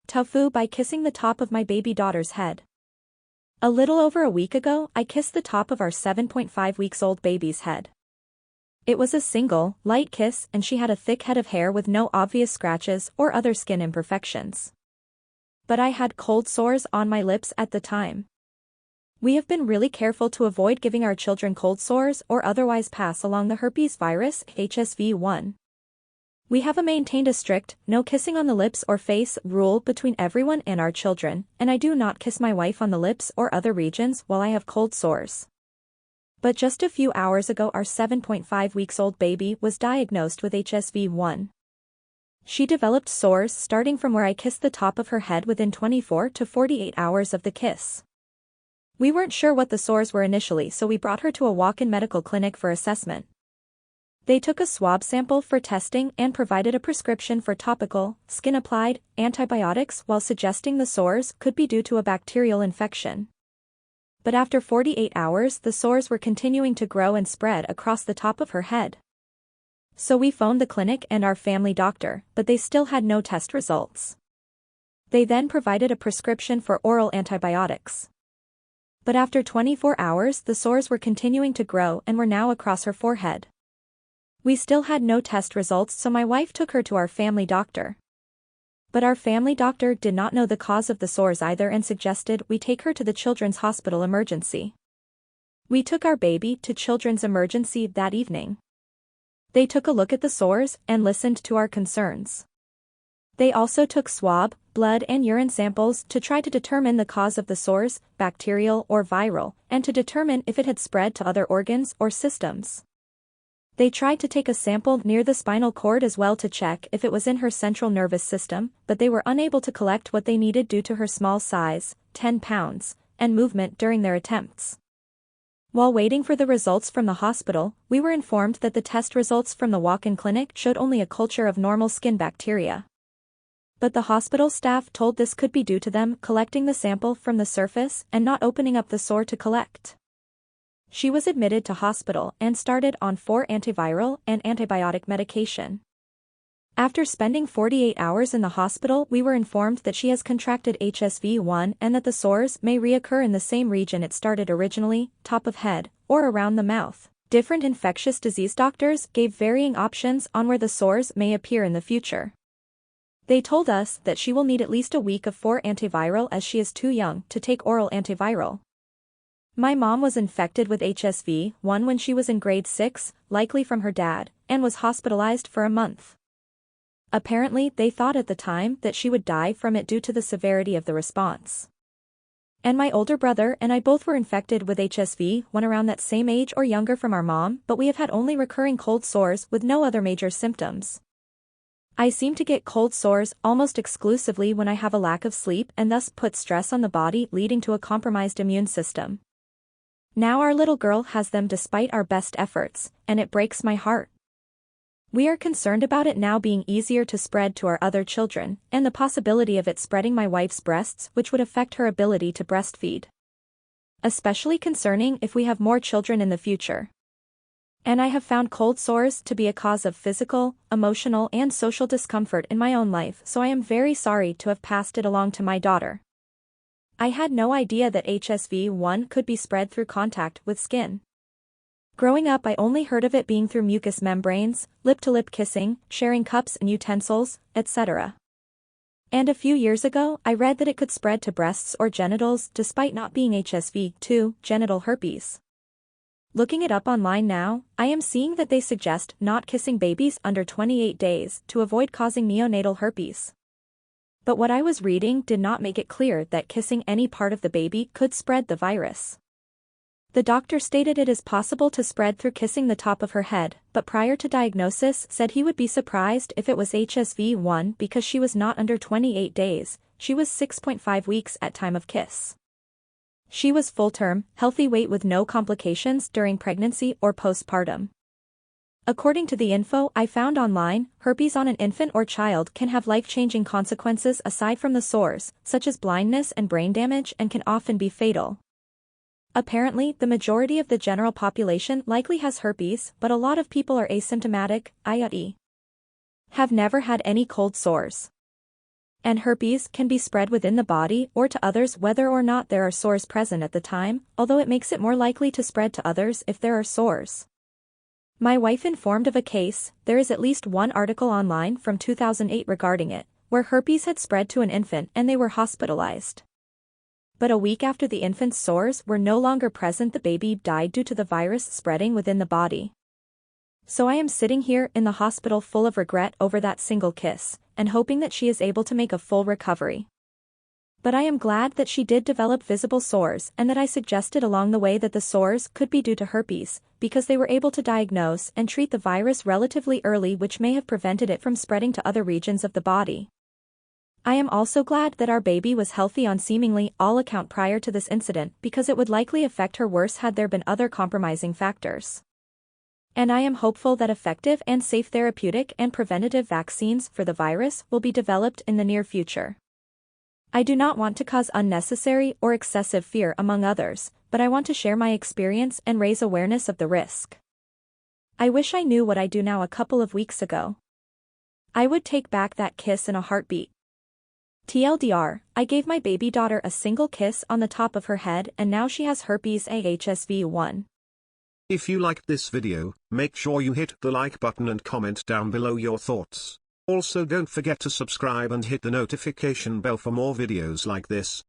TIFU by kissing the top of my baby daughter's head. A little over a week ago, I kissed the top of our 7.5 weeks old baby's head. It was a single, light kiss and she had a thick head of hair with no obvious scratches or other skin imperfections. But I had cold sores on my lips at the time. We have been really careful to avoid giving our children cold sores or otherwise pass along the herpes virus, HSV-1. We have maintained a strict, no kissing on the lips or face rule between everyone and our children, and I do not kiss my wife on the lips or other regions while I have cold sores. But just a few hours ago our 7.5 weeks old baby was diagnosed with HSV-1. She developed sores starting from where I kissed the top of her head within 24 to 48 hours of the kiss. We weren't sure what the sores were initially, so we brought her to a walk-in medical clinic for assessment. They took a swab sample for testing and provided a prescription for topical, skin-applied, antibiotics while suggesting the sores could be due to a bacterial infection. But after 48 hours the sores were continuing to grow and spread across the top of her head. So we phoned the clinic and our family doctor, but they still had no test results. They then provided a prescription for oral antibiotics. But after 24 hours the sores were continuing to grow and were now across her forehead. We still had no test results, so my wife took her to our family doctor. But our family doctor did not know the cause of the sores either and suggested we take her to the Children's Hospital Emergency. We took our baby to Children's Emergency that evening. They took a look at the sores and listened to our concerns. They also took swab, blood and urine samples to try to determine the cause of the sores, bacterial or viral, and to determine if it had spread to other organs or systems. They tried to take a sample near the spinal cord as well to check if it was in her central nervous system, but they were unable to collect what they needed due to her small size, 10 pounds, and movement during their attempts. While waiting for the results from the hospital, we were informed that the test results from the walk-in clinic showed only a culture of normal skin bacteria. But the hospital staff told this could be due to them collecting the sample from the surface and not opening up the sore to collect. She was admitted to hospital and started on 4 antiviral and antibiotic medication. After spending 48 hours in the hospital, we were informed that she has contracted HSV-1 and that the sores may reoccur in the same region it started originally, top of head, or around the mouth. Different infectious disease doctors gave varying options on where the sores may appear in the future. They told us that she will need at least a week of 4 antiviral as she is too young to take oral antiviral. My mom was infected with HSV-1 when she was in grade 6, likely from her dad, and was hospitalized for a month. Apparently, they thought at the time that she would die from it due to the severity of the response. And my older brother and I both were infected with HSV-1 around that same age or younger from our mom, but we have had only recurring cold sores with no other major symptoms. I seem to get cold sores almost exclusively when I have a lack of sleep and thus put stress on the body, leading to a compromised immune system. Now our little girl has them despite our best efforts, and it breaks my heart. We are concerned about it now being easier to spread to our other children, and the possibility of it spreading my wife's breasts, which would affect her ability to breastfeed. Especially concerning if we have more children in the future. And I have found cold sores to be a cause of physical, emotional and social discomfort in my own life, so I am very sorry to have passed it along to my daughter. I had no idea that HSV-1 could be spread through contact with skin. Growing up I only heard of it being through mucous membranes, lip-to-lip kissing, sharing cups and utensils, etc. And a few years ago I read that it could spread to breasts or genitals despite not being HSV-2, genital herpes. Looking it up online now, I am seeing that they suggest not kissing babies under 28 days to avoid causing neonatal herpes. But what I was reading did not make it clear that kissing any part of the baby could spread the virus. The doctor stated it is possible to spread through kissing the top of her head, but prior to diagnosis said he would be surprised if it was HSV-1 because she was not under 28 days, she was 6.5 weeks at time of kiss. She was full-term, healthy weight with no complications during pregnancy or postpartum. According to the info I found online, herpes on an infant or child can have life-changing consequences aside from the sores, such as blindness and brain damage, and can often be fatal. Apparently, the majority of the general population likely has herpes, but a lot of people are asymptomatic, i.e. have never had any cold sores. And herpes can be spread within the body or to others whether or not there are sores present at the time, although it makes it more likely to spread to others if there are sores. My wife informed of a case, there is at least one article online from 2008 regarding it, where herpes had spread to an infant and they were hospitalized. But a week after the infant's sores were no longer present, the baby died due to the virus spreading within the body. So I am sitting here in the hospital full of regret over that single kiss, and hoping that she is able to make a full recovery. But I am glad that she did develop visible sores and that I suggested along the way that the sores could be due to herpes, because they were able to diagnose and treat the virus relatively early, which may have prevented it from spreading to other regions of the body. I am also glad that our baby was healthy on seemingly all account prior to this incident, because it would likely affect her worse had there been other compromising factors. And I am hopeful that effective and safe therapeutic and preventative vaccines for the virus will be developed in the near future. I do not want to cause unnecessary or excessive fear among others, but I want to share my experience and raise awareness of the risk. I wish I knew what I do now a couple of weeks ago. I would take back that kiss in a heartbeat. TLDR, I gave my baby daughter a single kiss on the top of her head and now she has herpes AHSV1. If you liked this video, make sure you hit the like button and comment down below your thoughts. Also don't forget to subscribe and hit the notification bell for more videos like this.